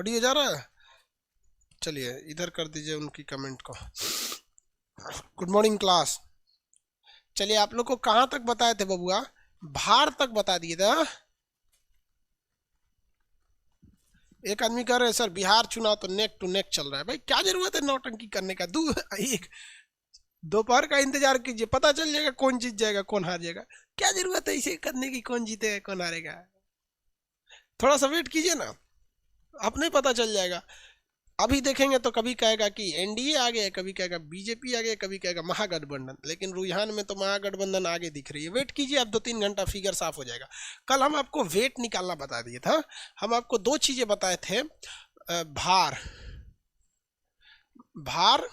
Audio जा रहा है? चलिए इधर कर दीजिए उनकी कमेंट को। Good morning class. चलिए आप लोग को कहाँ तक बताए थे बबुआ? भार तक बता दिए थे। हाँ? एक आदमी कह रहे हैं सर बिहार चुनाव तो नेक टू नेक चल रहा है। भाई क्या जरूरत है नौटंकी करने का? एक दोपहर का इंतजार कीजिए, पता चल जाएगा कौन जीत जाएगा कौन हार जाएगा। क्या जरूरत है इसे करने की, कौन जीतेगा कौन हारेगा? थोड़ा सा वेट कीजिए ना, अपने पता चल जाएगा। अभी देखेंगे तो कभी कहेगा कि एनडीए आ गया, कभी कहेगा बीजेपी आ गया, कभी कहेगा महागठबंधन, लेकिन रुझान में तो महागठबंधन आगे दिख रही है। वेट कीजिए, आप 2-3 घंटा फिगर साफ हो जाएगा। कल हम आपको वेट निकालना बता दिए था। हम आपको 2 चीजें बताए थे, भार भार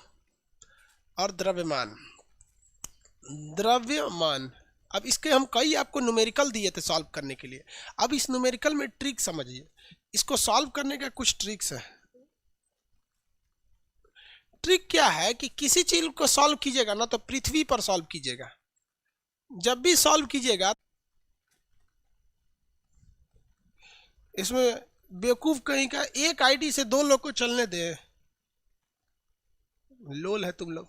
और द्रव्यमान। द्रव्यमान, अब इसके हम कई आपको न्यूमेरिकल दिए थे सॉल्व करने के लिए। अब इस न्यूमेरिकल में ट्रिक समझिए, इसको सॉल्व करने का कुछ ट्रिक्स है। ट्रिक क्या है कि किसी चीज को सॉल्व कीजिएगा ना तो पृथ्वी पर सॉल्व कीजिएगा। जब भी सॉल्व कीजिएगा, इसमें बेवकूफ कहीं का एक आईडी से 2 लोग को चलने दे, लोल है तुम लोग।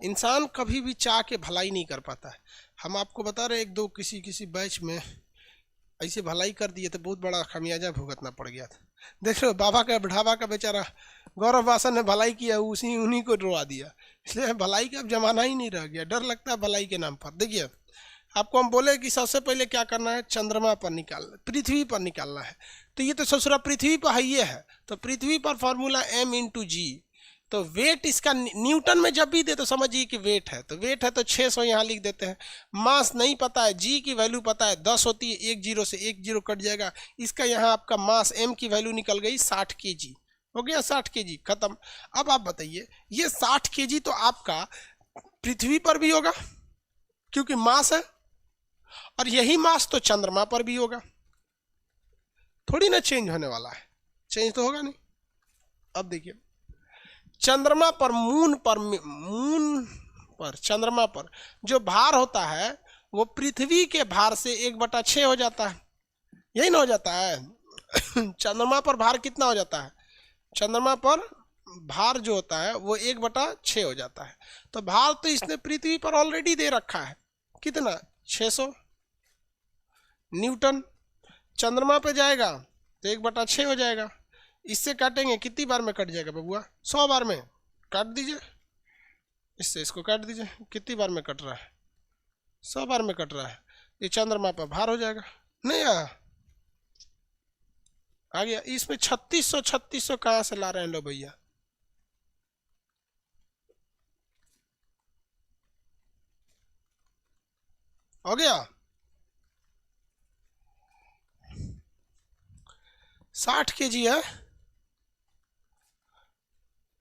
इंसान कभी भी चाह के भलाई नहीं कर पाता है। हम आपको बता रहे एक दो किसी किसी बैच में ऐसे भलाई कर दिए तो बहुत बड़ा खमियाजा भुगतना पड़ गया था। देख रहे हो बाबा का ढाबा का बेचारा गौरव वासन ने भलाई किया, उन्हीं को डरवा दिया। इसलिए भलाई का अब जमाना ही नहीं रह गया, डर लगता है भलाई के नाम पर। देखिए आपको हम बोले कि सबसे पहले क्या करना है, चंद्रमा पर निकालना, पृथ्वी पर निकालना है। तो ये तो ससुरा पृथ्वी पर है, ये है तो पृथ्वी पर फॉर्मूला m×g। तो वेट इसका न्यूटन में जब भी दे तो समझिए कि वेट है, तो वेट है तो 600 यहाँ लिख देते हैं। मास नहीं पता है, जी की वैल्यू पता है 10 होती है, 1 0 से 1 0 कट जाएगा। इसका यहाँ आपका मास m की वैल्यू निकल गई 60 kg, हो गया 60 kg, खत्म। अब आप बताइए ये 60 kg तो आपका पृथ्वी पर भी होगा क्योंकि मास है, और यही मास तो चंद्रमा पर भी होगा। थोड़ी ना चेंज होने वाला है, चेंज तो होगा नहीं। अब देखिए चंद्रमा पर मून पर चंद्रमा पर जो भार होता है वो पृथ्वी के भार से 1/6 हो जाता है, यही ना हो जाता है। चंद्रमा पर भार कितना हो जाता है? चंद्रमा पर भार जो होता है वो 1/6 हो जाता है। तो भार तो इसने पृथ्वी पर ऑलरेडी दे रखा है, कितना? 600 न्यूटन। चंद्रमा पे जाएगा तो 1/6 हो जाएगा। इससे काटेंगे कितनी बार में कट जाएगा बबुआ? 100 बार में। काट दीजिए, इससे इसको काट दीजिए, कितनी बार में कट रहा है? 100 बार में कट रहा है। ये चंद्रमा पर भार हो जाएगा। नहीं आ गया। इसमें 3600 कहाँ से ला रहे हैं लो भैया? हो गया 60 kg है।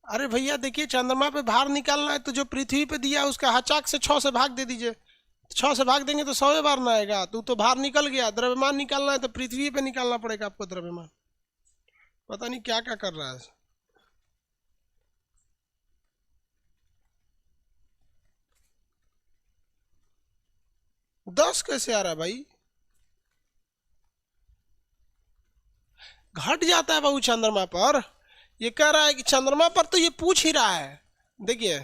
अरे भैया देखिए चंद्रमा पे भार निकालना है तो जो पृथ्वी पे दिया है उसका हचाक से 6 से भाग दे दीजिए। 6 से भाग देंगे तो 100 बार ना आएगा, तो भार निकल गया। द्रव्यमान निकालना है तो पृथ्वी पे निकालना पड़ेगा आपको द्रव्यमान। पता नहीं क्या क्या कर रहा है। दस कैसे आ रहा है भाई? घट जाता है बाबू चंद्रमा पर। ये कह रहा है कि चंद्रमा पर तो ये पूछ ही रहा है, देखिए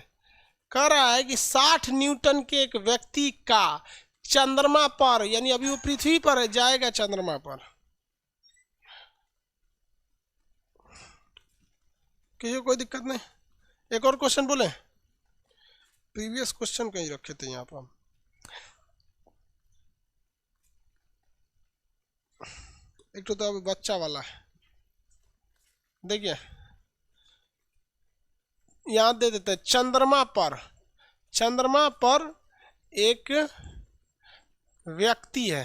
कह रहा है कि 60 न्यूटन के एक व्यक्ति का चंद्रमा पर, यानी अभी वो पृथ्वी पर है, जाएगा चंद्रमा पर। किसी को कोई दिक्कत नहीं? एक और क्वेश्चन बोले, प्रीवियस क्वेश्चन कहीं रखे थे यहाँ पर। एक तो अभी बच्चा वाला है, देखिए यहाँ दे देते हैं चंद्रमा पर एक व्यक्ति है,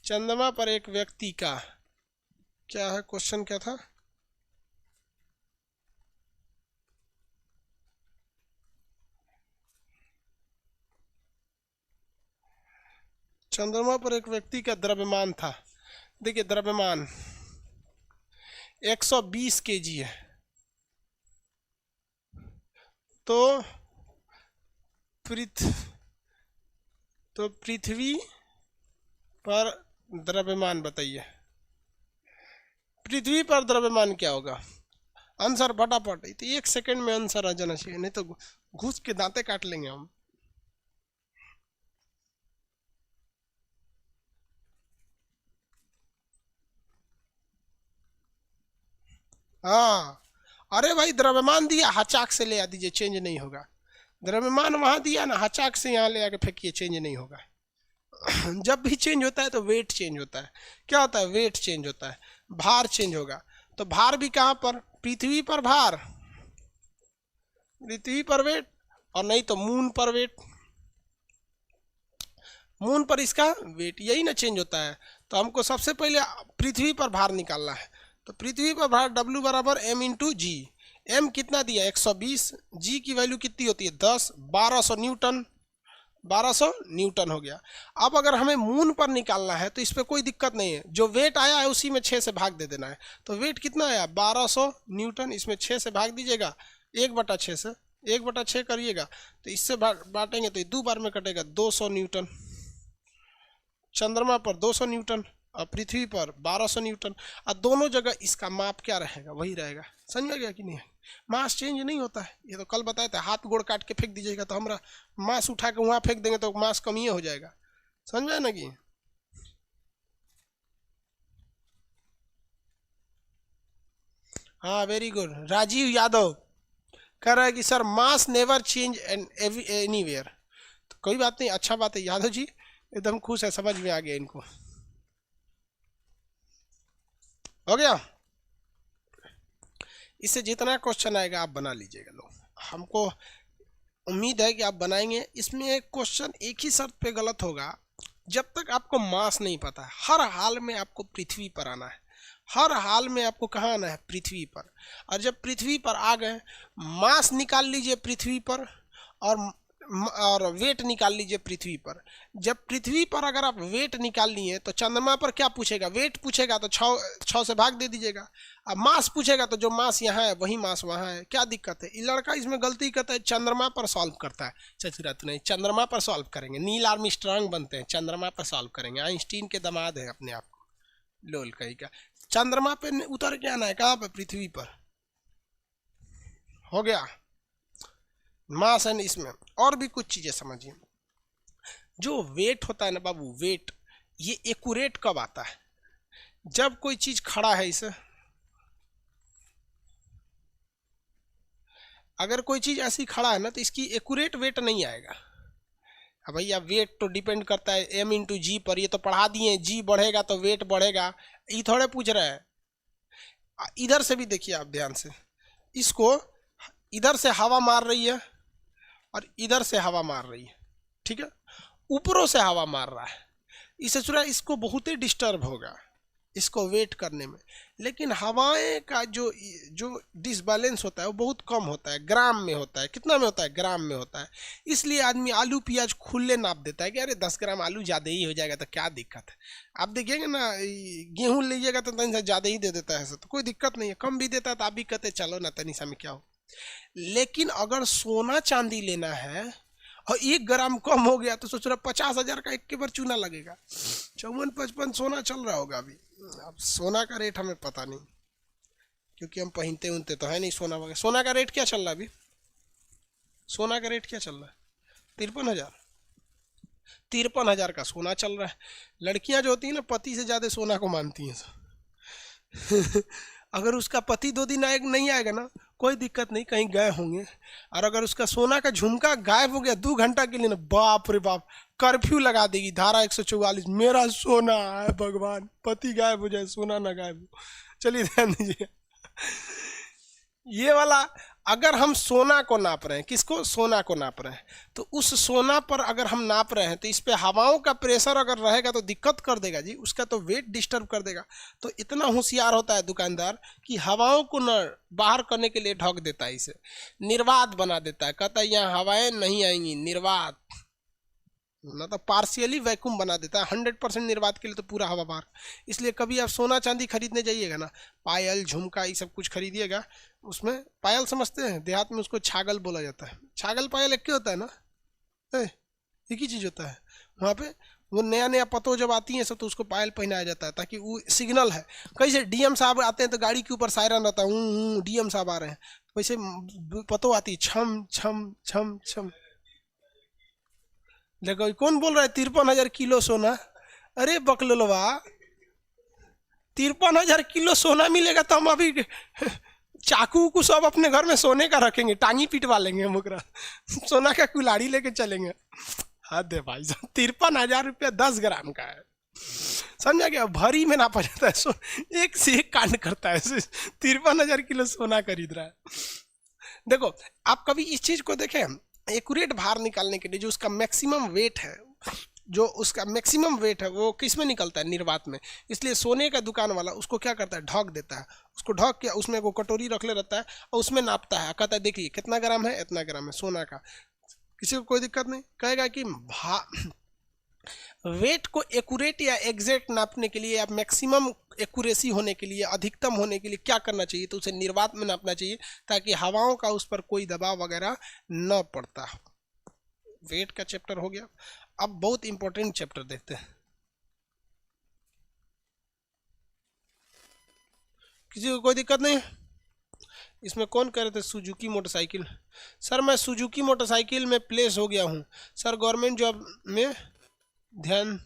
चंद्रमा पर एक व्यक्ति का क्या है? क्वेश्चन क्या था? चंद्रमा पर एक व्यक्ति का द्रव्यमान था। देखिए द्रव्यमान 120 kg है, तो पृथ्वी पर द्रव्यमान बताइए। पृथ्वी पर द्रव्यमान क्या होगा? आंसर फटाफट, तो 1 सेकंड में आंसर आ जाना चाहिए, नहीं तो घुस के दांते काट लेंगे हम। हाँ, अरे भाई द्रव्यमान दिया, हचाक से ले आ दीजिए, चेंज नहीं होगा। द्रव्यमान वहां दिया ना, हचाक से यहाँ ले आके फेंकिए, चेंज नहीं होगा। जब भी चेंज होता है तो वेट चेंज होता है। क्या होता है? वेट चेंज होता है, भार चेंज होगा। तो भार भी कहाँ पर? पृथ्वी पर भार, पृथ्वी पर वेट, और नहीं तो मून पर वेट, मून पर इसका वेट, यही ना चेंज होता है। तो हमको सबसे पहले पृथ्वी पर भार निकालना है। तो पृथ्वी पर भार W बराबर M इंटू जी। M कितना दिया? 120। जी की वैल्यू कितनी होती है? 10। 1200 न्यूटन, 1200 न्यूटन हो गया। अब अगर हमें मून पर निकालना है तो इस पर कोई दिक्कत नहीं है, जो वेट आया है उसी में 6 से भाग दे देना है। तो वेट कितना आया? 1200 न्यूटन, इसमें 6 से भाग दीजिएगा, 1/6 से, 1/6 करिएगा तो इससे बांटेंगे तो 2 बार में कटेगा, 200 न्यूटन। चंद्रमा पर 200 न्यूटन और पृथ्वी पर 1200 न्यूटन, और दोनों जगह इसका माप क्या रहेगा? वही रहेगा। समझ में गया कि नहीं? मास चेंज नहीं होता है, ये तो कल बताया था। हाथ गोड़ काट के फेंक दीजिएगा तो हमारा मास उठा के वहां फेंक देंगे तो मास कम ही हो जाएगा। समझ में ना? कि हाँ, वेरी गुड। राजीव यादव कह रहा है कि सर मास नेवर चेंज एनीवेयर। तो कोई बात नहीं, अच्छा बात है यादव जी, एकदम खुश है, समझ में आ गया इनको। हो गया? इससे जितना क्वेश्चन आएगा आप बना लीजिएगा। लो, हमको उम्मीद है कि आप बनाएंगे। इसमें एक क्वेश्चन एक ही शर्त पे गलत होगा, जब तक आपको मास नहीं पता है। हर हाल में आपको पृथ्वी पर आना है, हर हाल में आपको कहाँ आना है? पृथ्वी पर। और जब पृथ्वी पर आ गए, मास निकाल लीजिए पृथ्वी पर, और वेट निकाल लीजिए पृथ्वी पर। जब पृथ्वी पर अगर आप वेट निकाल लिए तो चंद्रमा पर क्या पूछेगा? वेट पूछेगा, तो 6 से भाग दे दीजिएगा। अब मास पूछेगा तो जो मास यहाँ है वही मास वहाँ है। क्या दिक्कत है? ये लड़का इसमें गलती करता है, चंद्रमा पर सॉल्व करता है। चतुरात नहीं, चंद्रमा पर सॉल्व करेंगे, नील आर्मस्ट्रांग बनते हैं, चंद्रमा पर सॉल्व करेंगे। आइंस्टीन के दामाद है अपने आप को, लोल कहीं का। चंद्रमा पे उतर के आना है, कहाँ पे? पृथ्वी पर। हो गया? मास है इसमें। और भी कुछ चीजें समझिए। जो वेट होता है ना बाबू, वेट, ये एक्यूरेट कब आता है? जब कोई चीज खड़ा है, इसे अगर कोई चीज ऐसी खड़ा है ना तो इसकी एक्यूरेट वेट नहीं आएगा। अब भैया वेट तो डिपेंड करता है M इंटू जी पर, ये तो पढ़ा दिए, जी बढ़ेगा तो वेट बढ़ेगा। ये थोड़े पूछ रहे हैं। इधर से भी देखिए आप ध्यान से, इसको इधर से हवा मार रही है और इधर से हवा मार रही है, ठीक है? ऊपरों से हवा मार रहा है, इससे चुरा इसको बहुत ही डिस्टर्ब होगा इसको वेट करने में। लेकिन हवाएं का जो जो डिसबैलेंस होता है वो बहुत कम होता है, ग्राम में होता है। कितना में होता है? ग्राम में होता है। इसलिए आदमी आलू प्याज खुले नाप देता है कि अरे 10 ग्राम आलू ज़्यादा ही हो जाएगा तो क्या दिक्कत है। आप देखिएगा ना, गेहूँ लीजिएगा तो तनी सा ज़्यादा ही दे देता है, ऐसा तो कोई दिक्कत नहीं है। कम भी देता है तो आप भी कहते चलो ना तनी सा में क्या हो। लेकिन अगर सोना चांदी लेना है और 1 ग्राम कम हो गया तो सोच रहा 50,000 का एक के बार चूना लगेगा। 54-55 सोना चल रहा होगा अभी। अब सोना का रेट हमें पता नहीं, क्योंकि हम पहनते उनते तो है नहीं सोना वगैरह। सोना का रेट क्या चल रहा है अभी? सोना का रेट क्या चल रहा है? 53,000। 53,000 का सोना चल रहा है। लड़कियां जो होती हैं ना, पति से ज्यादा सोना को मानती हैं। अगर उसका पति 2 दिन नहीं आएगा ना, कोई दिक्कत नहीं, कहीं गए होंगे। और अगर उसका सोना का झुमका गायब हो गया 2 घंटा के लिए ना, बाप रे बाप, कर्फ्यू लगा देगी, धारा 144, मेरा सोना है भगवान, पति गायब हो जाए सोना ना गायब हो। चलिए ध्यान दीजिए, ये वाला अगर हम सोना को नाप रहे हैं, किसको? सोना को नाप रहे हैं, तो उस सोना पर अगर हम नाप रहे हैं तो इस पे हवाओं का प्रेशर अगर रहेगा तो दिक्कत कर देगा जी, उसका तो वेट डिस्टर्ब कर देगा। तो इतना होशियार होता है दुकानदार कि हवाओं को न बाहर करने के लिए ढक देता है, इसे निर्वात बना देता है। कहता है यहाँ हवाएं नहीं आएंगी, निर्वात, मतलब पार्शियली वैक्यूम बना देता है। 100% निर्वात के लिए तो पूरा हवा बाहर। इसलिए कभी आप सोना चांदी खरीदने जाइएगा ना, पायल झुमका ये सब कुछ खरीदिएगा, उसमें पायल समझते हैं, देहात में उसको छागल बोला जाता है। छागल पायल एक ही होता है ना, एक ही चीज़ होता है। वहाँ पे वो नया नया पतो जब आती है सब तो उसको पायल पहनाया जाता है ताकि वो सिग्नल है। कैसे डीएम साहब आते हैं तो गाड़ी के ऊपर सायरन रहता है, डीएम साहब आ रहे हैं, वैसे पतो आती है छम छम छम छम। देखो कौन बोल रहा है 53,000 किलो सोना? अरे बकलोलवा, 53,000 किलो सोना मिलेगा तो हम अभी चाकू को सब अपने घर में सोने का रखेंगे, टांगी पिटवा लेंगे हम ओकरा, सोना का कुल्हाड़ी लेके चलेंगे। हद है भाई साहब, 53,000 रुपया 10 ग्राम का है, समझा क्या? भरी में नापा जाता है, एक से एक कांड करता है, 53,000 किलो सोना खरीद रहा है। देखो आप कभी इस चीज को देखें, एक्यूरेट भार निकालने के लिए जो उसका मैक्सिमम वेट है, जो उसका मैक्सिमम वेट है वो किस में निकलता है? निर्वात में। इसलिए सोने का दुकान वाला उसको क्या करता है? ढक देता है, उसको ढक के उसमें वो कटोरी रख ले रहता है और उसमें नापता है, कहता है देखिए कितना ग्राम है, इतना ग्राम है सोना का। किसी को कोई दिक्कत नहीं, कहेगा कि वेट को एक्यूरेट या एग्जैक्ट नापने के लिए या मैक्सिमम एक्यूरेसी होने के लिए, अधिकतम होने के लिए क्या करना चाहिए? तो उसे निर्वात में नापना चाहिए ताकि हवाओं का उस पर कोई दबाव वगैरह न पड़ता हो। वेट का चैप्टर हो गया। अब बहुत इंपॉर्टेंट चैप्टर देखते हैं। किसी को कोई दिक्कत नहीं? इसमें कौन कह रहे थे सुजुकी मोटरसाइकिल? सर मैं सुजुकी मोटरसाइकिल में प्लेस हो गया हूँ सर, गवर्नमेंट जॉब में ध्यान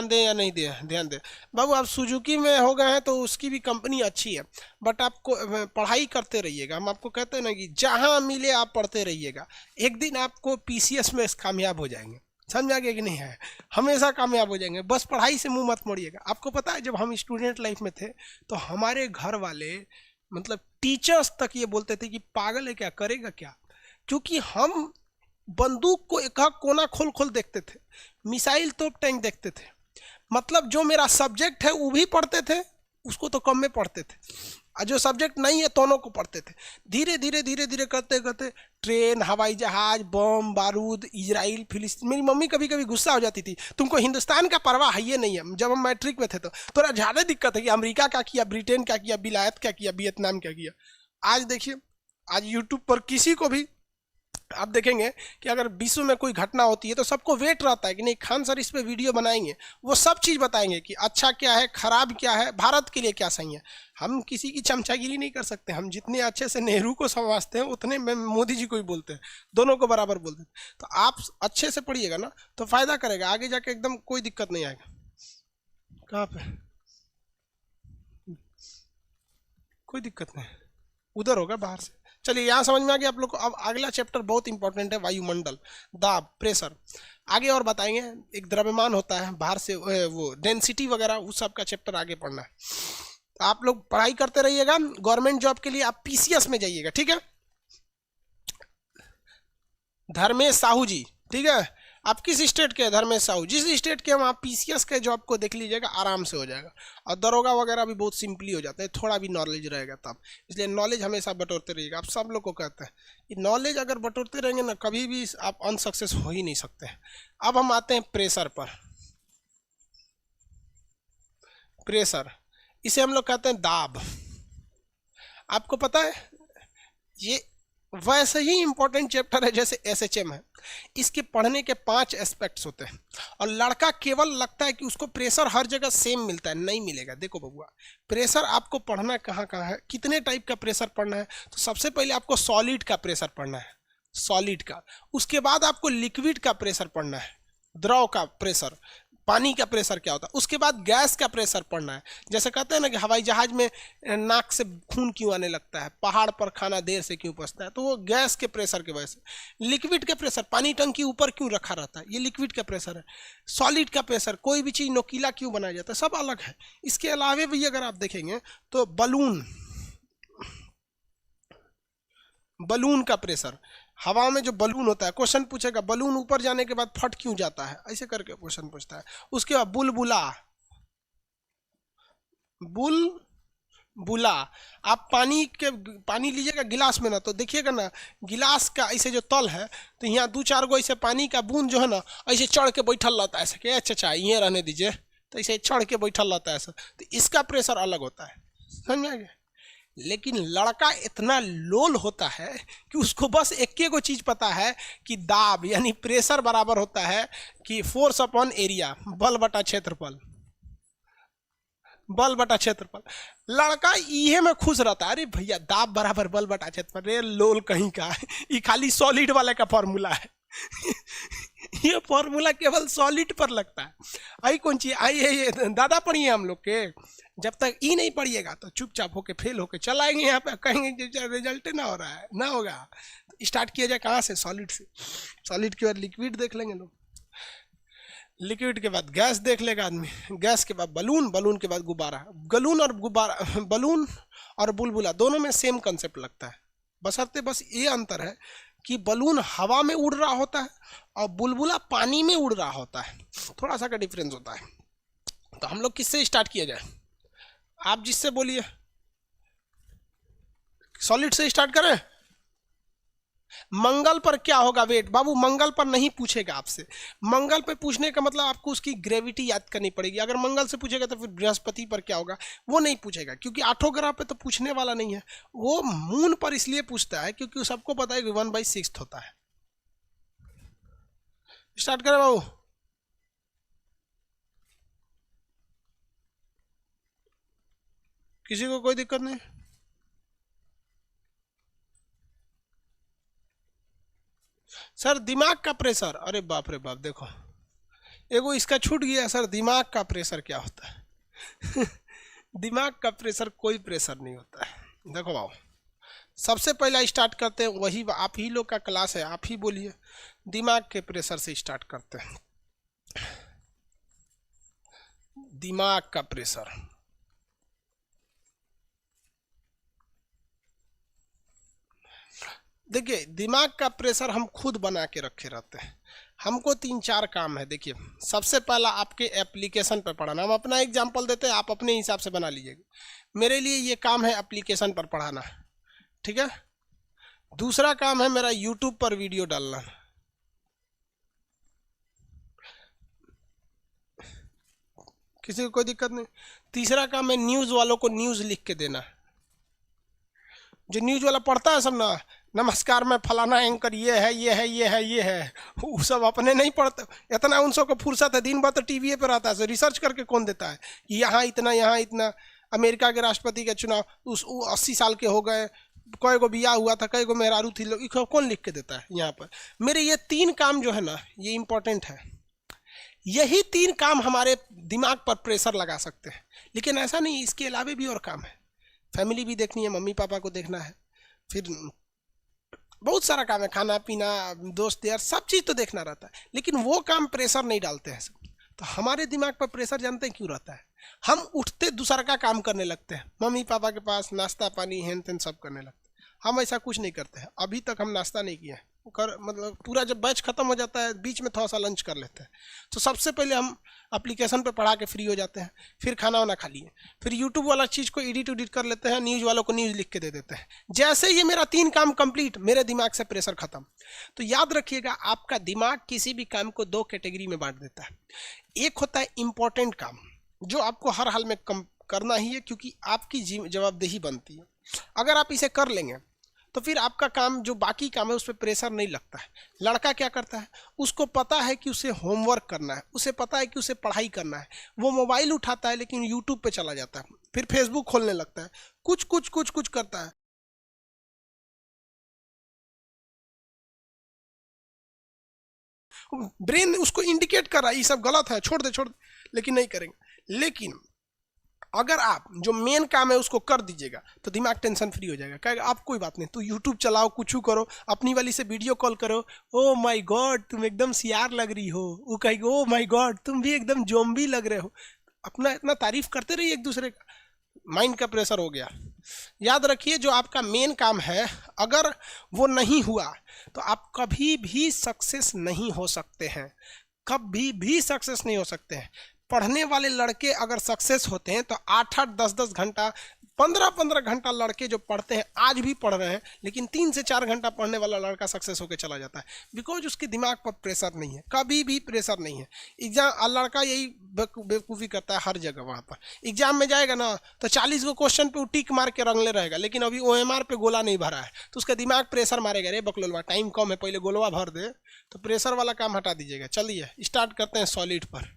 दें या नहीं दें? ध्यान दें बाबू। आप सुजुकी में हो गए हैं तो उसकी भी कंपनी अच्छी है, बट आपको पढ़ाई करते रहिएगा। हम आपको कहते हैं ना कि जहाँ मिले आप पढ़ते रहिएगा, एक दिन आपको पीसीएस में कामयाब हो जाएंगे, समझ आ गया कि नहीं है? हमेशा कामयाब हो जाएंगे, बस पढ़ाई से मुंह मत मोड़िएगा। आपको पता है जब हम स्टूडेंट लाइफ में थे तो हमारे घर वाले मतलब टीचर्स तक ये बोलते थे कि पागल है क्या, करेगा क्या? क्योंकि हम बंदूक को एक कोना खोल खोल देखते थे, मिसाइल तोप टैंक देखते थे, मतलब जो मेरा सब्जेक्ट है वो भी पढ़ते थे, उसको तो कम में पढ़ते थे, और जो सब्जेक्ट नहीं है दोनों को पढ़ते थे। धीरे धीरे धीरे धीरे करते करते ट्रेन, हवाई जहाज, बम बारूद, इजराइल, फिलिस्तीन। मेरी मम्मी कभी कभी गुस्सा हो जाती थी, तुमको हिंदुस्तान का परवाह है ये नहीं है। जब हम मैट्रिक में थे तो थोड़ा ज़्यादा दिक्कत है कि अमेरिका क्या किया, ब्रिटेन क्या किया, विलायत क्या किया, वियतनाम क्या किया। आज देखिए, आज यूट्यूब पर किसी को भी आप देखेंगे कि अगर विश्व में कोई घटना होती है तो सबको वेट रहता है कि नहीं खान सर इस पे वीडियो बनाएंगे, वो सब चीज़ बताएंगे कि अच्छा क्या है, खराब क्या है, भारत के लिए क्या सही है। हम किसी की चमचागिरी नहीं कर सकते, हम जितने अच्छे से नेहरू को समझते हैं उतने में मोदी जी को ही बोलते हैं, दोनों को बराबर बोलते हैं। तो आप अच्छे से पढ़िएगा ना तो फायदा करेगा, आगे जाके एकदम कोई दिक्कत नहीं आएगा। कहाँ पे कोई दिक्कत नहीं, उधर होगा बाहर से। चलिए यहाँ समझ में आ गया आप लोग को। अब अगला चैप्टर बहुत इंपॉर्टेंट है, वायुमंडल, दाब, प्रेशर। आगे और बताएंगे, एक द्रव्यमान होता है बाहर से, वो डेंसिटी वगैरह उस सब का चैप्टर आगे पढ़ना है। तो आप लोग पढ़ाई करते रहिएगा, गवर्नमेंट जॉब के लिए आप पीसीएस में जाइएगा, ठीक है? धर्मेश साहू जी, ठीक है? आप किस स्टेट के? धर्मेश साहू। जिस स्टेट के हम, आप पीसीएस के जॉब को देख लीजिएगा, आराम से हो जाएगा। और दरोगा वगैरह भी बहुत सिंपली हो जाता है, थोड़ा भी नॉलेज रहेगा तब। इसलिए नॉलेज हमेशा बटोरते रहिएगा। आप सब लोग को कहते हैं कि नॉलेज अगर बटोरते रहेंगे ना, कभी भी आप अनसक्सेस हो ही नहीं सकते। अब हम आते हैं प्रेशर पर। प्रेशर, इसे हम लोग कहते हैं दाब। आपको पता है ये वैसे ही इंपॉर्टेंट चैप्टर है जैसे एसएचएम है। इसके पढ़ने के 5 एस्पेक्ट्स होते हैं, और लड़का केवल लगता है कि उसको प्रेशर हर जगह सेम मिलता है, नहीं मिलेगा। देखो बबुआ, प्रेशर आपको पढ़ना कहाँ कहाँ है, कितने टाइप का प्रेशर पढ़ना है। तो सबसे पहले आपको सॉलिड का प्रेशर पढ़ना है, सॉलिड का। उसके बाद आपको लिक्विड का प्रेशर पढ़ना है, द्रव का प्रेशर, पानी का प्रेशर क्या होता है। उसके बाद गैस का प्रेशर पढ़ना है। जैसे कहते हैं ना कि हवाई जहाज में नाक से खून क्यों आने लगता है, पहाड़ पर खाना देर से क्यों पचता है, तो वो गैस के प्रेशर की वजह से। लिक्विड का प्रेशर, पानी टंकी ऊपर क्यों रखा रहता है, ये लिक्विड का प्रेशर है। सॉलिड का प्रेशर, कोई भी चीज़ नोकीला क्यों बनाया जाता है, सब अलग है। इसके अलावा भी अगर आप देखेंगे तो बलून का प्रेशर, हवा में जो बलून होता है, क्वेश्चन पूछेगा बलून ऊपर जाने के बाद फट क्यों जाता है, ऐसे करके क्वेश्चन पूछता है। उसके बाद बुलबुला। आप पानी लीजिएगा गिलास में ना, तो देखिएगा ना गिलास का ऐसे जो तल है, तो यहाँ 2-4 गो ऐसे पानी का बूंद जो है ना ऐसे चढ़ के बैठल रहता है, ऐसे कि अच्छा ये रहने दीजिए, तो ऐसे चढ़ के बैठल रहता है ऐसा। तो इसका प्रेशर अलग होता है, समझ में आ गया? लेकिन लड़का इतना लोल होता है कि उसको बस एक को चीज पता है कि दाब यानी प्रेशर बराबर होता है कि फोर्स अपॉन एरिया, बल बटा क्षेत्रफल, बल बटा क्षेत्रफल। लड़का ये में खुश रहता है, अरे भैया दाब बराबर बल बटा क्षेत्रफल, रे लोल कहीं का है, ये खाली सॉलिड वाले का फॉर्मूला है। ये फॉर्मूला केवल सॉलिड पर लगता है। आई कौन चीज आई है, ये दादा पढ़िए हम लोग के। जब तक ई नहीं पढ़िएगा तो चुपचाप होके फेल होके चल आएंगे यहाँ पे, कहेंगे रिजल्ट ना हो रहा है, ना होगा। तो स्टार्ट किया जाए कहाँ से, सॉलिड से। सॉलिड के बाद लिक्विड देख लेंगे लोग, लिक्विड के बाद गैस देख लेगा आदमी, गैस के बाद बलून, बलून के बाद गुब्बारा। बलून और गुब्बारा, बलून और बुलबुला दोनों में सेम कंसेप्ट लगता है, बशर्ते बस ये अंतर है कि बलून हवा में उड़ रहा होता है और बुलबुला पानी में उड़ रहा होता है, थोड़ा सा का डिफरेंस होता है। तो हम लोग किससे स्टार्ट किया जाए, आप जिससे बोलिए। सॉलिड से स्टार्ट करें। मंगल पर क्या होगा वेट, बाबू मंगल पर नहीं पूछेगा आपसे। मंगल पे पूछने का मतलब आपको उसकी ग्रेविटी याद करनी पड़ेगी। अगर मंगल से पूछेगा तो फिर बृहस्पति पर क्या होगा वो नहीं पूछेगा, क्योंकि 8 ग्रह पे तो पूछने वाला नहीं है। वो मून पर इसलिए पूछता है क्योंकि सबको पता है कि 1/6 होता है। स्टार्ट करें बाबू। किसी को कोई दिक्कत नहीं। सर दिमाग का प्रेशर, अरे बाप रे बाप, देखो एगो इसका छूट गया सर, दिमाग का प्रेशर क्या होता है। दिमाग का प्रेशर कोई प्रेशर नहीं होता है। देखो बाबू, सबसे पहला स्टार्ट करते हैं, वही आप ही लोग का क्लास है, आप ही बोलिए। दिमाग के प्रेशर से स्टार्ट करते हैं। दिमाग का प्रेशर, देखिए दिमाग का प्रेशर हम खुद बना के रखे रहते हैं। हमको 3-4 काम है। देखिए सबसे पहला आपके एप्लीकेशन पर पढ़ाना, हम अपना एग्जांपल देते हैं, आप अपने हिसाब से बना लीजिएगा। मेरे लिए ये काम है एप्लीकेशन पर पढ़ाना, ठीक है। दूसरा काम है मेरा यूट्यूब पर वीडियो डालना, किसी को कोई दिक्कत नहीं। तीसरा काम है न्यूज़ वालों को न्यूज़ लिख के देना। जो न्यूज़ वाला पढ़ता है सब ना, नमस्कार मैं फलाना एंकर, ये है ये है ये है ये है, वो सब अपने नहीं पढ़ते। इतना उन सबको फुर्सत है, दिन भर तो टीवी पे रहता है, रिसर्च करके कौन देता है कि यहाँ इतना यहाँ इतना। अमेरिका के राष्ट्रपति के चुनाव उस 80 साल के हो गए, कई को बिया हुआ था, कई को मेहरारू थी, लोग कौन लिख के देता है यहाँ पर। मेरे ये 3 काम जो है ना ये इंपॉर्टेंट है। यही 3 काम हमारे दिमाग पर प्रेशर लगा सकते हैं। लेकिन ऐसा नहीं, इसके अलावा भी और काम है। फैमिली भी देखनी है, मम्मी पापा को देखना है, फिर बहुत सारा काम है, खाना पीना, दोस्त यार, सब चीज़ तो देखना रहता है। लेकिन वो काम प्रेशर नहीं डालते हैं सब। तो हमारे दिमाग पर प्रेशर जानते हैं क्यों रहता है? हम उठते दूसरा का काम करने लगते हैं, मम्मी पापा के पास नाश्ता पानी हेन तेन सब करने लगते हैं। हम ऐसा कुछ नहीं करते हैं। अभी तक हम नाश्ता नहीं किए हैं, मतलब पूरा जब बैच खत्म हो जाता है बीच में थोड़ा सा लंच कर लेते हैं। तो सबसे पहले हम एप्लीकेशन पे पढ़ा के फ्री हो जाते हैं, फिर खाना वाना खा लिए, फिर यूट्यूब वाला चीज़ को एडिट कर लेते हैं, न्यूज़ वालों को न्यूज़ लिख के दे देते हैं। जैसे ये मेरा 3 काम कंप्लीट, मेरे दिमाग से प्रेशर खत्म। तो याद रखिएगा, आपका दिमाग किसी भी काम को 2 कैटेगरी में बांट देता है। एक होता है इंपॉर्टेंट काम, जो आपको हर हाल में करना ही है, क्योंकि आपकी जवाबदेही बनती है। अगर आप इसे कर लेंगे तो फिर आपका काम जो बाकी काम है उस पर प्रेशर नहीं लगता है। लड़का क्या करता है, उसको पता है कि उसे होमवर्क करना है, उसे पता है कि उसे पढ़ाई करना है, वो मोबाइल उठाता है लेकिन यूट्यूब पे चला जाता है, फिर फेसबुक खोलने लगता है, कुछ कुछ कुछ कुछ करता है। ब्रेन उसको इंडिकेट कर रहा है ये सब गलत है, छोड़ दे, लेकिन नहीं करेंगे। लेकिन अगर आप जो मेन काम है उसको कर दीजिएगा तो दिमाग टेंशन फ्री हो जाएगा। कहेगा आप कोई बात नहीं, तो यूट्यूब चलाओ, कुछ करो, अपनी वाली से वीडियो कॉल करो, ओ माय गॉड तुम एकदम सियार लग रही हो, वो कहेगी ओ माय गॉड तुम भी एकदम जोम्बी लग रहे हो। अपना इतना तारीफ करते रहिए एक दूसरे का, माइंड का प्रेशर हो गया। याद रखिए, जो आपका मेन काम है अगर वो नहीं हुआ तो आप कभी भी सक्सेस नहीं हो सकते हैं, कभी भी सक्सेस नहीं हो सकते हैं। पढ़ने वाले लड़के अगर सक्सेस होते हैं तो 8-8 10-10 घंटा 15-15 घंटा लड़के जो पढ़ते हैं आज भी पढ़ रहे हैं, लेकिन 3 से 4 घंटा पढ़ने वाला लड़का सक्सेस होकर चला जाता है, बिकॉज उसके दिमाग पर प्रेशर नहीं है, कभी भी प्रेशर नहीं है। एग्जाम लड़का यही बेवकूफ़ी करता है हर जगह। वहाँ पर एग्जाम में जाएगा ना तो 40 को क्वेश्चन पे टिक मार के रंगले रहेगा, लेकिन अभी OMR पे गोला नहीं भरा है, तो उसका दिमाग प्रेशर मारेगा, रे बकलोलवा टाइम कम है, पहले गोलवा भर दे। तो प्रेशर वाला काम हटा दीजिएगा। चलिए स्टार्ट करते हैं सॉलिड पर।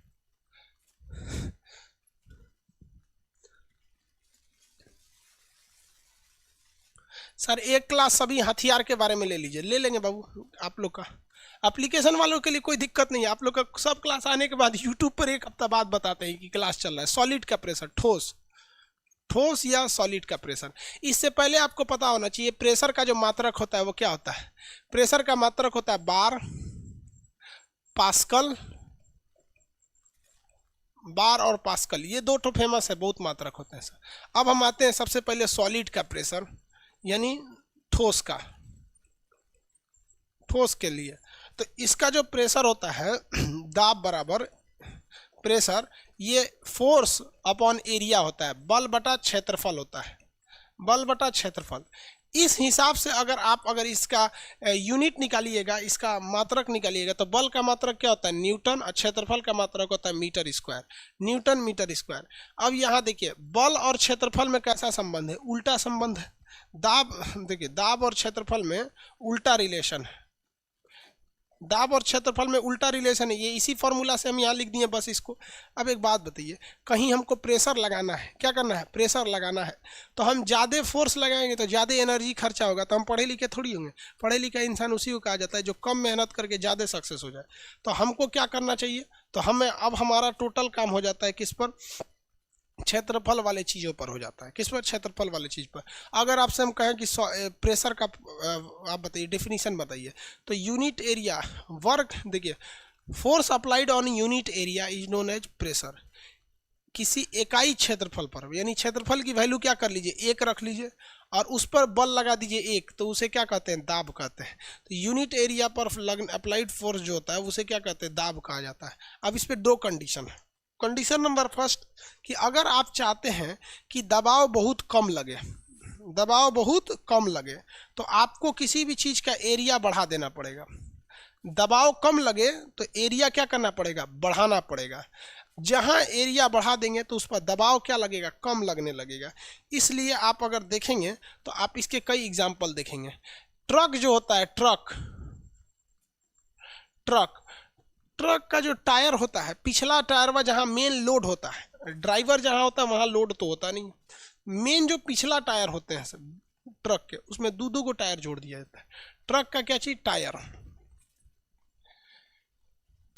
सर एक क्लास सभी हथियार के बारे में ले लीजिए। ले लेंगे बाबू, आप लोग का एप्लीकेशन वालों के लिए कोई दिक्कत नहीं है। आप लोग का सब क्लास आने के बाद यूट्यूब पर एक हफ्ता बाद बताते हैं कि क्लास चल रहा है। सॉलिड का प्रेशर, ठोस या सॉलिड का प्रेशर। इससे पहले आपको पता होना चाहिए प्रेशर का जो मात्रक होता है वो क्या होता है। प्रेशर का मात्रक होता है बार, और पास्कल, ये दो तो फेमस है, बहुत मात्रक होते हैं सर। अब हम आते हैं सबसे पहले सॉलिड का प्रेशर, यानी ठोस के लिए। तो इसका जो प्रेशर होता है दाब बराबर प्रेशर, ये फोर्स अपॉन एरिया होता है, बल बटा क्षेत्रफल होता है, बल बटा क्षेत्रफल। इस हिसाब से अगर इसका यूनिट निकालिएगा, इसका मात्रक निकालिएगा, तो बल का मात्रक क्या होता है न्यूटन, और क्षेत्रफल का मात्रक होता है metre square, newton metre square. अब यहाँ देखिए बल और क्षेत्रफल में कैसा संबंध है, उल्टा संबंध है। देखिए दाब और क्षेत्रफल में उल्टा रिलेशन है, दाब और क्षेत्रफल में उल्टा रिलेशन है। ये इसी फॉर्मूला से हम यहाँ लिख दिए बस इसको। अब एक बात बताइए, कहीं हमको प्रेशर लगाना है, क्या करना है, प्रेशर लगाना है, तो हम ज़्यादा फोर्स लगाएंगे तो ज़्यादा एनर्जी खर्चा होगा, तो हम पढ़े लिखे थोड़ी होंगे। पढ़े लिखे इंसान उसी को कहा जाता है जो कम मेहनत करके ज़्यादा सक्सेस हो जाए। तो हमको क्या करना चाहिए, तो हमें अब हमारा टोटल काम हो जाता है किस पर, क्षेत्रफल वाले चीज़ों पर हो जाता है। किस पर, क्षेत्रफल वाले चीज़ पर। अगर आपसे हम कहें कि प्रेशर का आप बताइए, डेफिनेशन बताइए, तो यूनिट एरिया वर्क, देखिए force applied on unit area is known as pressure. किसी इकाई क्षेत्रफल पर, यानी क्षेत्रफल की वैल्यू क्या कर लीजिए, 1 रख लीजिए, और उस पर बल लगा दीजिए 1, तो उसे क्या कहते हैं, दाब कहते हैं। तो यूनिट एरिया पर अप्लाइड फोर्स जो होता है उसे क्या कहते हैं, दाब कहा जाता है। अब इस पर 2 कंडीशन है। कंडीशन नंबर फर्स्ट कि अगर आप चाहते हैं कि दबाव बहुत कम लगे, तो आपको किसी भी चीज़ का एरिया बढ़ा देना पड़ेगा। दबाव कम लगे तो एरिया क्या करना पड़ेगा, बढ़ाना पड़ेगा। जहां एरिया बढ़ा देंगे तो उस पर दबाव क्या लगेगा, कम लगने लगेगा। इसलिए आप अगर देखेंगे तो आप इसके कई एग्जाम्पल देखेंगे। ट्रक जो होता है, ट्रक का जो टायर होता है, पिछला टायर वह जहाँ मेन लोड होता है, ड्राइवर जहाँ होता है वहाँ लोड तो होता नहीं, मेन जो पिछला टायर होते हैं सब ट्रक के, उसमें 2-2 को टायर जोड़ दिया जाता है। ट्रक का क्या चीज, टायर।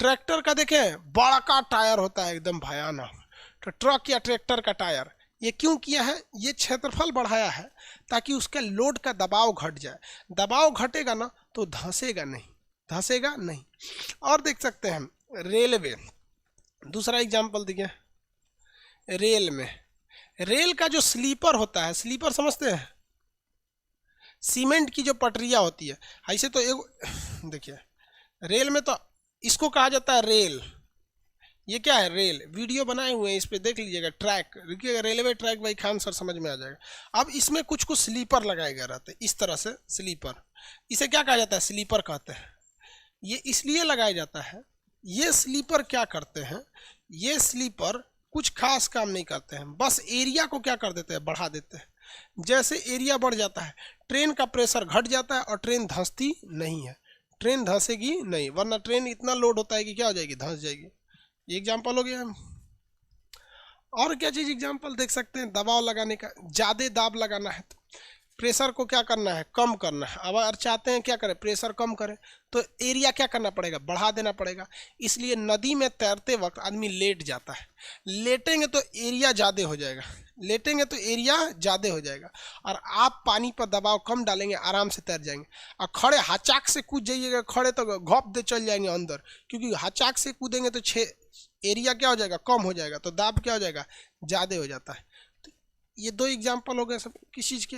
ट्रैक्टर का देखें बड़ा का टायर होता है एकदम भयानक। तो ट्रक या ट्रैक्टर का टायर ये क्यों किया है, ये क्षेत्रफल बढ़ाया है ताकि उसके लोड का दबाव घट जाए। दबाव घटेगा ना तो धंसेगा नहीं। और देख सकते हैं रेलवे, दूसरा एग्जांपल देखिए, रेल का जो स्लीपर होता है, स्लीपर समझते हैं, सीमेंट की जो पटरियां होती है, ऐसे तो एक देखिए रेल में तो इसको कहा जाता है रेल। ये क्या है, रेल। वीडियो बनाए हुए हैं, इस पे देख लीजिएगा, ट्रैक देखिएगा, रेलवे ट्रैक भाई खान सर समझ में आ जाएगा। अब इसमें कुछ स्लीपर लगाए गए रहते हैं, इस तरह से स्लीपर, इसे क्या कहा जाता है, स्लीपर कहते हैं। ये इसलिए लगाया जाता है, ये स्लीपर क्या करते हैं, ये स्लीपर कुछ खास काम नहीं करते हैं, बस एरिया को क्या कर देते हैं, बढ़ा देते हैं। जैसे एरिया बढ़ जाता है ट्रेन का प्रेशर घट जाता है और ट्रेन धंसती नहीं है, ट्रेन धंसेगी नहीं, वरना ट्रेन इतना लोड होता है कि क्या हो जाएगी, धंस जाएगी। ये एग्जाम्पल हो गया। और क्या चीज़ एग्जाम्पल देख सकते हैं, दबाव लगाने का, ज़्यादा दाब लगाना है तो प्रेशर को क्या करना है, कम करना है। अब अगर चाहते हैं क्या करें, प्रेशर कम करें, तो एरिया क्या करना पड़ेगा, बढ़ा देना पड़ेगा। इसलिए नदी में तैरते वक्त आदमी लेट जाता है, लेटेंगे तो एरिया ज़्यादा हो जाएगा, और आप पानी पर दबाव कम डालेंगे, आराम से तैर जाएंगे। और खड़े हाचाक से कूद जाइएगा, खड़े तो घोप दे चल जाएंगे अंदर, क्योंकि हाचाक से कूदेंगे तो एरिया क्या हो जाएगा, कम हो जाएगा, तो दाब क्या हो जाएगा, ज़्यादा हो जाता है। तो ये 2 एग्जाम्पल हो गए सब किस चीज़ के,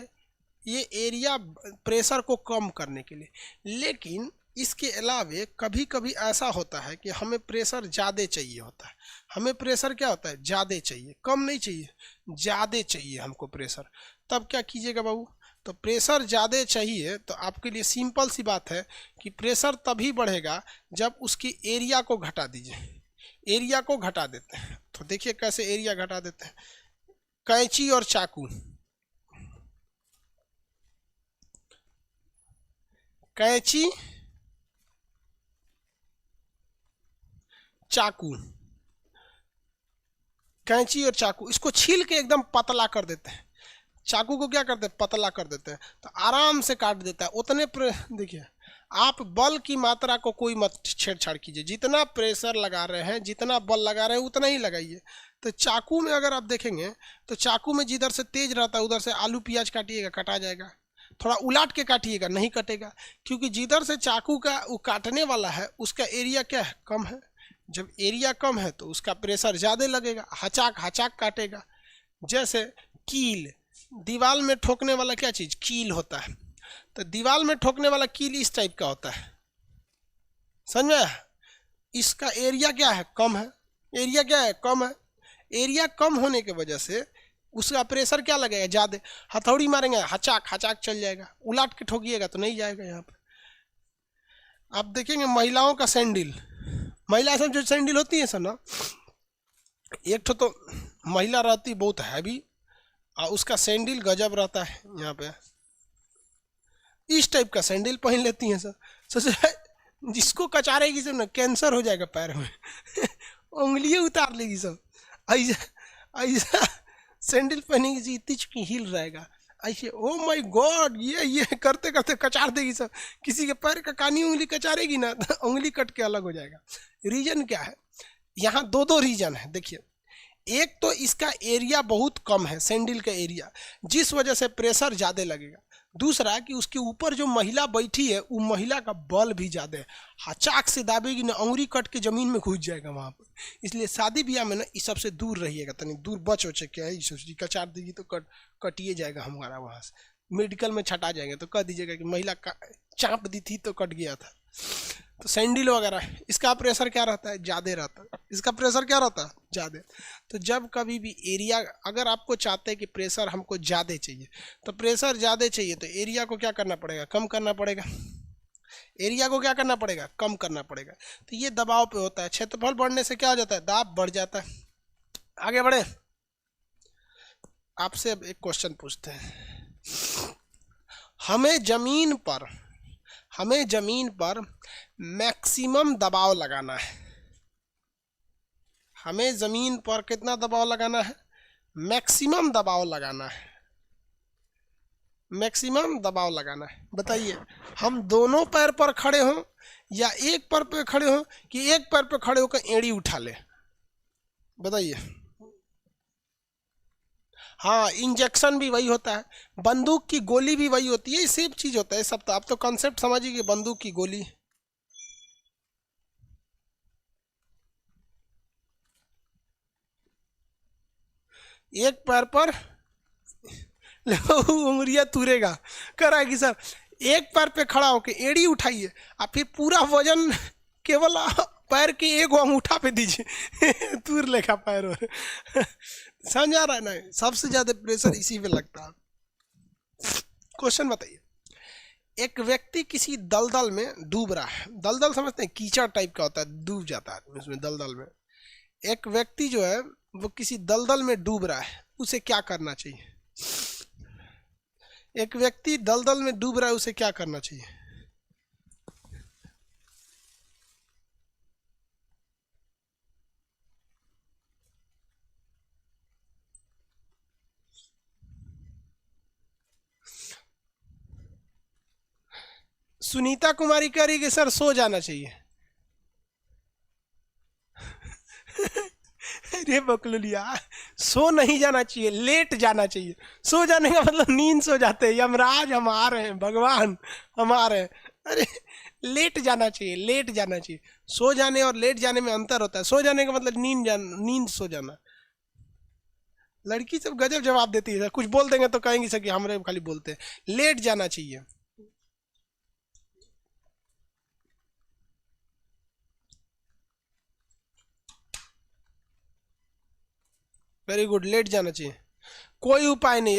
ये एरिया प्रेशर को कम करने के लिए। लेकिन इसके अलावे कभी कभी ऐसा होता है कि हमें प्रेशर ज़्यादा चाहिए होता है। हमें प्रेशर क्या होता है, ज़्यादा चाहिए, कम नहीं चाहिए, ज़्यादा चाहिए हमको प्रेशर। तब क्या कीजिएगा बाबू, तो प्रेशर ज़्यादा चाहिए तो आपके लिए सिंपल सी बात है कि प्रेशर तभी बढ़ेगा जब उसकी एरिया को घटा दीजिए। एरिया को घटा देते हैं, तो देखिए कैसे एरिया घटा देते हैं। कैंची और चाकू, कैंची चाकू, कैंची और चाकू, इसको छील के एकदम पतला कर देते हैं। चाकू को क्या करते हैं, पतला कर देते हैं, तो आराम से काट देता है। उतने देखिए, आप बल की मात्रा को कोई मत छेड़छाड़ कीजिए। जितना प्रेशर लगा रहे हैं, जितना बल लगा रहे हैं, उतना ही लगाइए। तो चाकू में अगर आप देखेंगे तो चाकू में जिधर से तेज रहता है उधर से आलू प्याज काटिएगा, कटा जाएगा। थोड़ा उलाट के काटिएगा, नहीं कटेगा, क्योंकि जिधर से चाकू का वो काटने वाला है उसका एरिया क्या है, कम है। जब एरिया कम है तो उसका प्रेशर ज़्यादा लगेगा, हचाक हचाक काटेगा। जैसे कील, दीवार में ठोकने वाला क्या चीज़, कील होता है। तो दीवार में ठोकने वाला कील इस टाइप का होता है, समझ में? इसका एरिया क्या है, कम है। एरिया क्या है, कम है। एरिया कम होने की वजह से उसका प्रेशर क्या लगेगा, ज़्यादा। हथौड़ी मारेंगे, हचाक हचाक चल जाएगा। उलाट के ठोकिएगा तो नहीं जाएगा। यहाँ पर आप देखेंगे महिलाओं का सैंडल, महिला सब जो सैंडल होती है सर ना, एक तो महिला रहती बहुत हैवी और उसका सैंडल गजब रहता है। यहाँ पे इस टाइप का सैंडल पहन लेती हैं सर। सोच जिसको कचारेगी सब ना, कैंसर हो जाएगा पैर में उंगलियां उतार लेगी सब। ऐसा ऐसा सैंडल पहनेगी जी, इतनी चुकी हिल रहेगा ऐसे। ओ माय गॉड, ये करते करते कचार देगी सब। किसी के पैर का कानी उंगली कचारेगी ना तो उंगली कट के अलग हो जाएगा। रीजन क्या है, यहाँ दो रीजन है। देखिए, एक तो इसका एरिया बहुत कम है, सैंडल का एरिया, जिस वजह से प्रेशर ज़्यादा लगेगा। दूसरा कि उसके ऊपर जो महिला बैठी है वो महिला का बल भी ज़्यादा है। हचाक से दाबेगी ना, अंगुरी कट के ज़मीन में घुस जाएगा वहाँ पर। इसलिए शादी ब्याह में ना इस सबसे दूर रहिएगा, तनी दूर बच वचे क्या है। सोचिए कचार देगी तो कटिए जाएगा हमारा वहाँ से। मेडिकल में छटा जाएंगे तो कह दीजिएगा कि महिला का चाँप दी थी तो कट गया था। तो सैंडल वगैरह इसका प्रेशर क्या रहता है, ज़्यादा रहता है। इसका प्रेशर क्या रहता है, ज़्यादा। तो जब कभी भी एरिया, अगर आपको चाहते हैं कि प्रेशर हमको ज़्यादा चाहिए, तो प्रेशर ज़्यादा चाहिए तो एरिया को क्या करना पड़ेगा, कम करना पड़ेगा। एरिया को क्या करना पड़ेगा, कम करना पड़ेगा। तो ये दबाव पे होता है। क्षेत्रफल बढ़ने से क्या हो जाता है, दाब बढ़ जाता है। आगे बढ़े, आपसे अब एक क्वेश्चन पूछते हैं। हमें जमीन पर मैक्सिमम दबाव लगाना है। हमें जमीन पर कितना दबाव लगाना है, मैक्सिमम दबाव लगाना है। मैक्सिमम दबाव लगाना है। बताइए, हम दोनों पैर पर खड़े हों या एक पैर पे खड़े हों कि एक पैर पे खड़े होकर एड़ी उठा ले, बताइए। हाँ, इंजेक्शन भी वही होता है, बंदूक की गोली भी वही होती है, सेम चीज होता है सब। तो आप तो कॉन्सेप्ट समझिए कि बंदूक की गोली, एक पैर पर उंगलियां तुरेगा, करा कि सर एक पैर पे खड़ा होके एड़ी उठाइए और फिर पूरा वजन केवल पैर के एक अंगूठा पे दीजिए तुर लेगा पैर और समझ आ रहा है ना। सबसे ज्यादा प्रेशर इसी पे लगता है। क्वेश्चन बताइए, एक व्यक्ति किसी दलदल में डूब रहा है। दलदल समझते हैं, कीचड़ टाइप का होता है, डूब जाता है उसमें दलदल में। एक व्यक्ति जो है वो किसी दलदल में डूब रहा है, उसे क्या करना चाहिए। एक व्यक्ति दलदल में डूब रहा है, उसे क्या करना चाहिए। सुनीता कुमारी कह रही कि सर सो जाना चाहिए अरे बकलुलिया, सो नहीं जाना चाहिए, लेट जाना चाहिए। सो जाने का मतलब नींद सो जाते हैं, यमराज हम आ रहे हैं, भगवान हम आ रहे हैं। अरे लेट जाना चाहिए, लेट जाना चाहिए। सो जाने और लेट जाने में अंतर होता है। सो जाने का मतलब नींद सो जाना। लड़की सब गजब जवाब देती है, कुछ बोल देंगे तो कहेंगी सर कि हमारे खाली बोलते हैं। लेट जाना चाहिए। वेरी गुड, लेट जाना चाहिए। कोई उपाय नहीं है